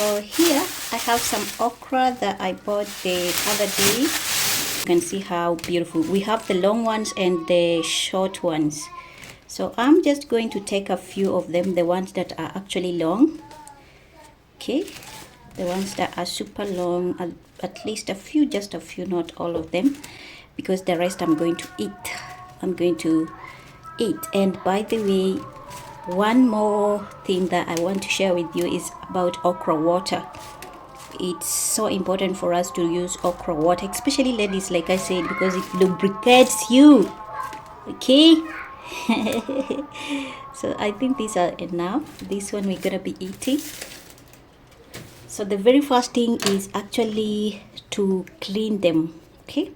So here I have some okra that I bought the other day. You can see how beautiful. We have the long ones and the short ones. So I'm just going to take a few of them, the ones that are actually long. Okay, the ones that are super long, at least a few, just a few, not all of them, because the rest I'm going to eat. And by the way, one more thing that I want to share with you is about okra water. It's so important for us to use okra water, especially ladies, like I said, because it lubricates you. Okay. So I think these are enough. This one we're gonna be eating. So the very first thing is actually to clean them. Okay,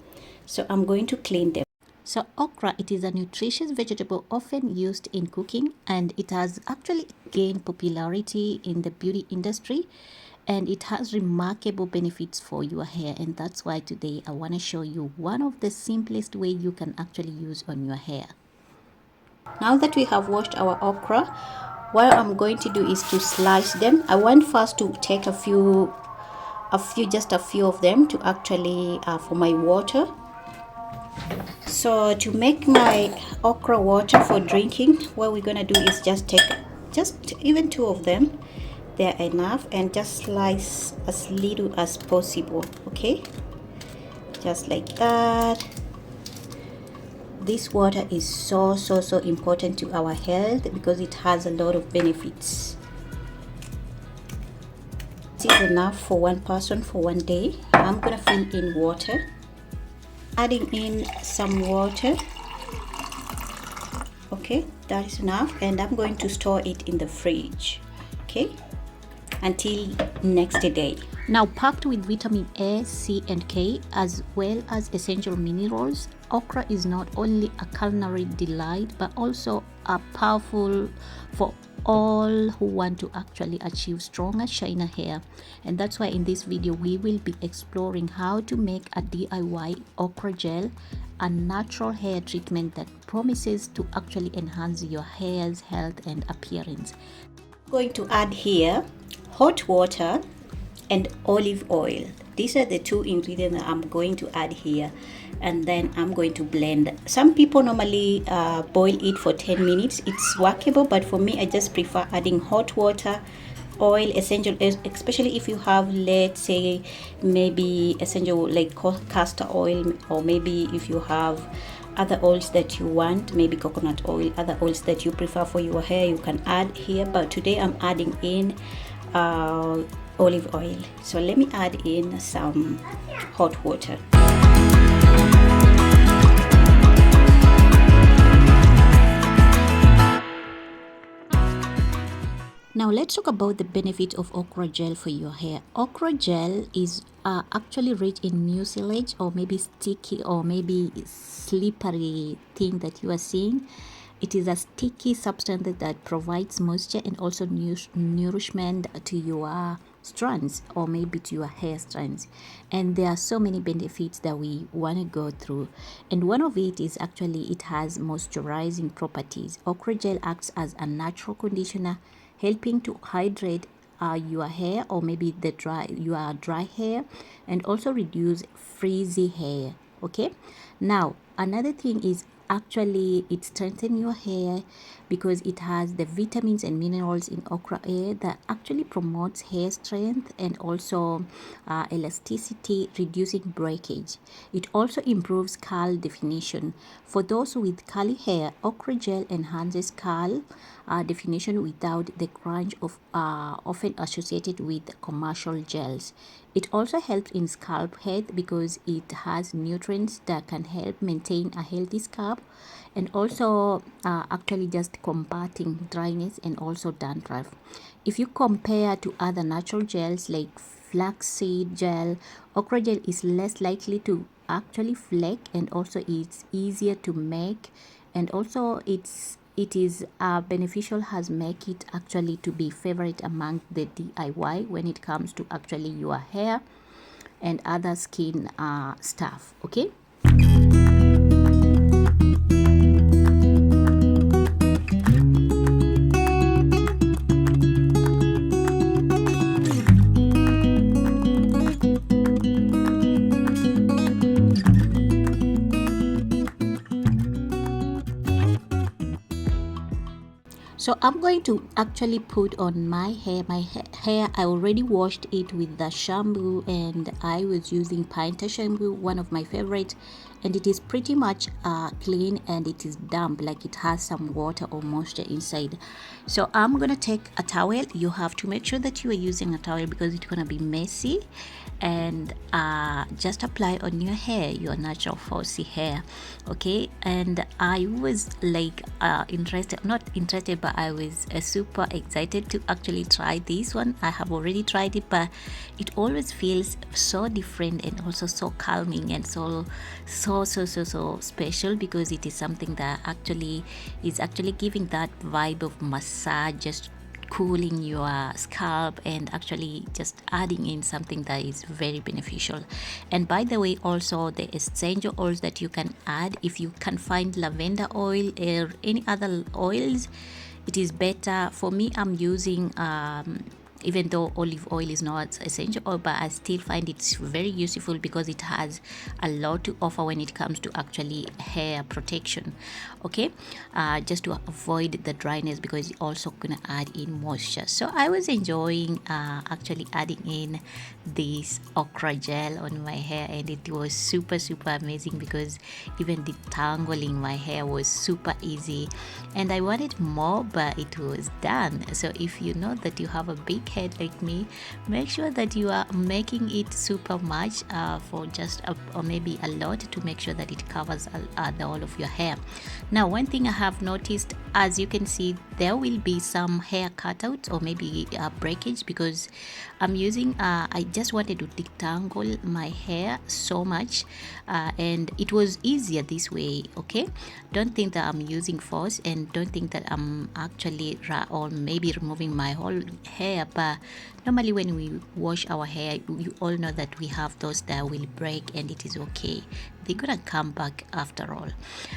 so I'm going to clean them. So okra, it is a nutritious vegetable often used in cooking, and it has actually gained popularity in the beauty industry, and it has remarkable benefits for your hair. And that's why today I want to show you one of the simplest way you can actually use on your hair. Now that we have washed our okra, what I'm going to do is to slice them. I want first to take just a few of them to actually for my water. So to make my okra water for drinking, what we're gonna do is just take even 2 of them. They're enough, and just slice as little as possible. Okay, just like that. This water is so important to our health because it has a lot of benefits. This is enough for one person for one day. I'm gonna fill in water, adding in some water. Okay, that is enough, and I'm going to store it in the fridge, okay, until next day. Now, packed with vitamin A, C, and K, as well as essential minerals, okra is not only a culinary delight but also a powerful for all who want to actually achieve stronger, shinier hair. And that's why in this video we will be exploring how to make a DIY okra gel, a natural hair treatment that promises to actually enhance your hair's health and appearance. I'm going to add here hot water and olive oil. These are the 2 ingredients that I'm going to add here, and then I'm going to blend. Some people normally boil it for 10 minutes. It's workable, but for me I just prefer adding hot water, oil, essential, especially if you have, let's say, maybe essential like castor oil, or maybe if you have other oils that you want, maybe coconut oil, other oils that you prefer for your hair, you can add here. But today I'm adding in olive oil. So let me add in some hot water. Now let's talk about the benefit of okra gel for your hair. Okra gel is actually rich in mucilage, or maybe sticky, or maybe slippery thing that you are seeing. It is a sticky substance that provides moisture and also nourishment to your strands, or maybe to your hair strands. And there are so many benefits that we want to go through, and one of it is actually it has moisturizing properties. Okra gel acts as a natural conditioner, helping to hydrate your hair, or maybe your dry hair, and also reduce frizzy hair. Okay, now another thing is actually it strengthens your hair because it has the vitamins and minerals in okra oil that actually promotes hair strength and also elasticity, reducing breakage. It also improves curl definition. For those with curly hair, okra gel enhances curl definition without the crunch of often associated with commercial gels. It also helps in scalp health because it has nutrients that can help maintain a healthy scalp, and also actually just combating dryness and also dandruff. If you compare to other natural gels like flaxseed gel, okra gel is less likely to actually flake, and also it's easier to make, and also it is beneficial, has make it actually to be favorite among the DIY when it comes to actually your hair and other skin stuff. Okay, So I'm going to actually put on my hair. My hair, I already washed it with the shampoo, and I was using Pinter shampoo, one of my favorites, and it is pretty much clean, and it is damp, like it has some water or moisture inside. So I'm gonna take a towel. You have to make sure that you are using a towel because it's gonna be messy, and just apply on your hair, your natural falsy hair. Okay, and I was like not interested, but I was super excited to actually try this one. I have already tried it, but it always feels so different and also so calming and so special, because it is something that actually is actually giving that vibe of massage, just cooling your scalp and actually just adding in something that is very beneficial. And by the way, also the essential oils that you can add, if you can find lavender oil or any other oils, it is better. For me, I'm using even though olive oil is not essential oil, but I still find it's very useful because it has a lot to offer when it comes to actually hair protection. Okay, just to avoid the dryness, because it's also gonna add in moisture. So I was enjoying actually adding in this okra gel on my hair, and it was super amazing because even detangling my hair was super easy, and I wanted more, but it was done. So if you know that you have a big head like me, make sure that you are making it super much for just or maybe a lot, to make sure that it covers all of your hair. Now, one thing I have noticed, as you can see, there will be some hair cutouts or maybe breakage, because I'm using I just wanted to detangle my hair so much, and it was easier this way. Okay, don't think that I'm using force, and don't think that I'm actually or maybe removing my whole hair. But normally when we wash our hair, you all know that we have those that will break, and it is okay, they're gonna come back after all.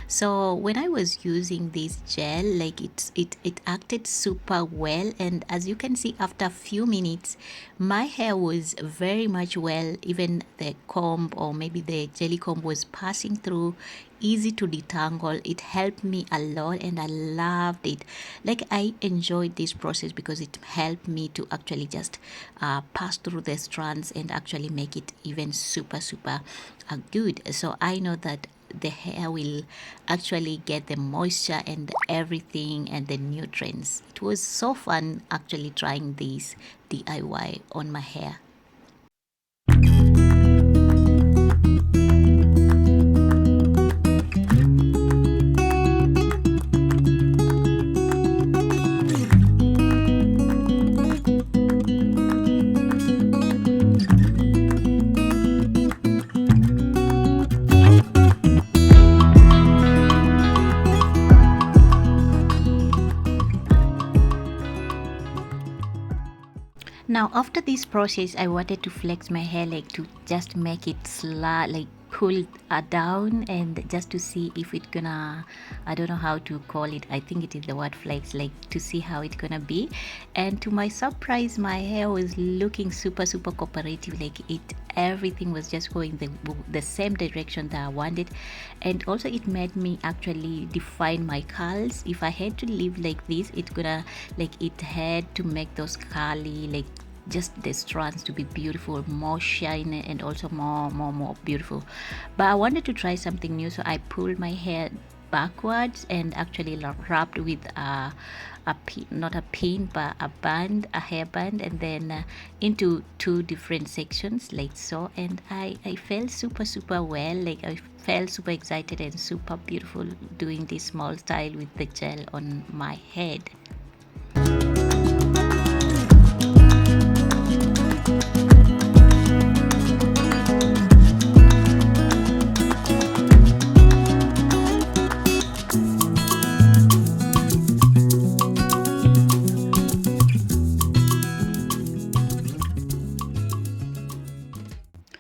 So when I was using this gel, like it acted super well, and as you can see, after a few minutes my hair was very much well. Even the comb or maybe the jelly comb was passing through, easy to detangle. It helped me a lot, and I loved it. Like, I enjoyed this process because it helped me to actually just pass through the strands and actually make it even super good. So I know that the hair will actually get the moisture and everything and the nutrients. It was so fun actually trying this DIY on my hair. Now, after this process, I wanted to flex my hair, like to just make it like pull down, and just to see if it gonna, I don't know how to call it, I think it is the word flex, like to see how it's gonna be. And to my surprise, my hair was looking super cooperative, like everything was just going the same direction that I wanted. And also it made me actually define my curls. If I had to leave like this, it's gonna, like, it had to make those curly, like just the strands to be beautiful, more shiny, and also more beautiful. But I wanted to try something new, so I pulled my hair backwards and actually wrapped with a pin, not a pin, but a band, a hair band, and then into two different sections like so. And I felt super well, like I felt super excited and super beautiful doing this small style with the gel on my head.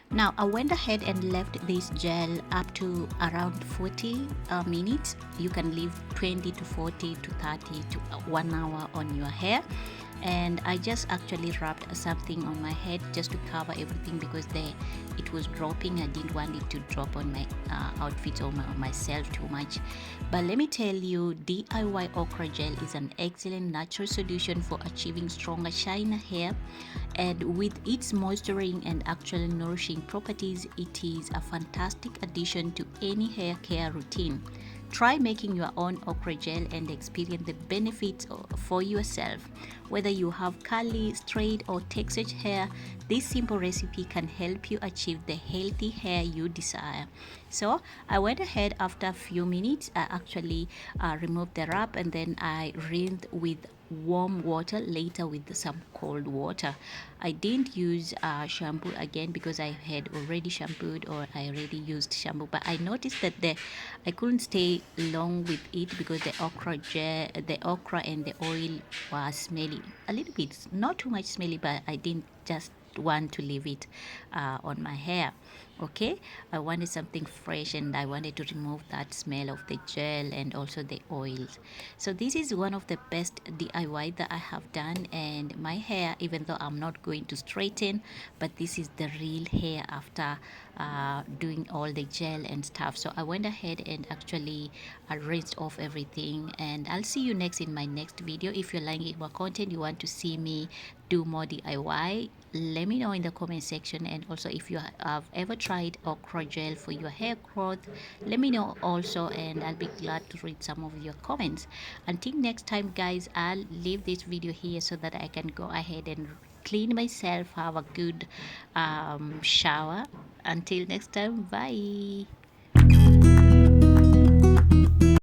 Now I went ahead and left this gel up to around 40 minutes. You can leave 20 to 40 to 30 to 1 hour on your hair. and I just actually wrapped something on my head just to cover everything because it was dropping. I didn't want it to drop on my outfit or myself too much. But let me tell you, DIY okra gel is an excellent natural solution for achieving stronger shiner hair, and with its moisturizing and actually nourishing properties, it is a fantastic addition to any hair care routine. Try making your own okra gel and experience the benefits for yourself. Whether you have curly, straight, or textured hair, this simple recipe can help you achieve the healthy hair you desire. So I went ahead after a few minutes. I actually removed the wrap and then I rinsed with warm water, later with some cold water. I didn't use shampoo again because I had already shampooed or I already used shampoo, but I noticed that I couldn't stay long with it because the okra and the oil was smelly a little bit, not too much smelly, but I didn't just want to leave it on my hair. Okay, I wanted something fresh and I wanted to remove that smell of the gel and also the oils. So this is one of the best DIY that I have done, and my hair, even though I'm not going to straighten, but this is the real hair after doing all the gel and stuff. So I went ahead and actually rinsed off everything, and I'll see you next in my next video. If you're liking my content, you want to see me do more DIY, let me know in the comment section. And also, if you have ever tried okra gel for your hair growth, let me know also, and I'll be glad to read some of your comments. Until next time guys, I'll leave this video here so that I can go ahead and clean myself, have a good shower. Until next time, bye.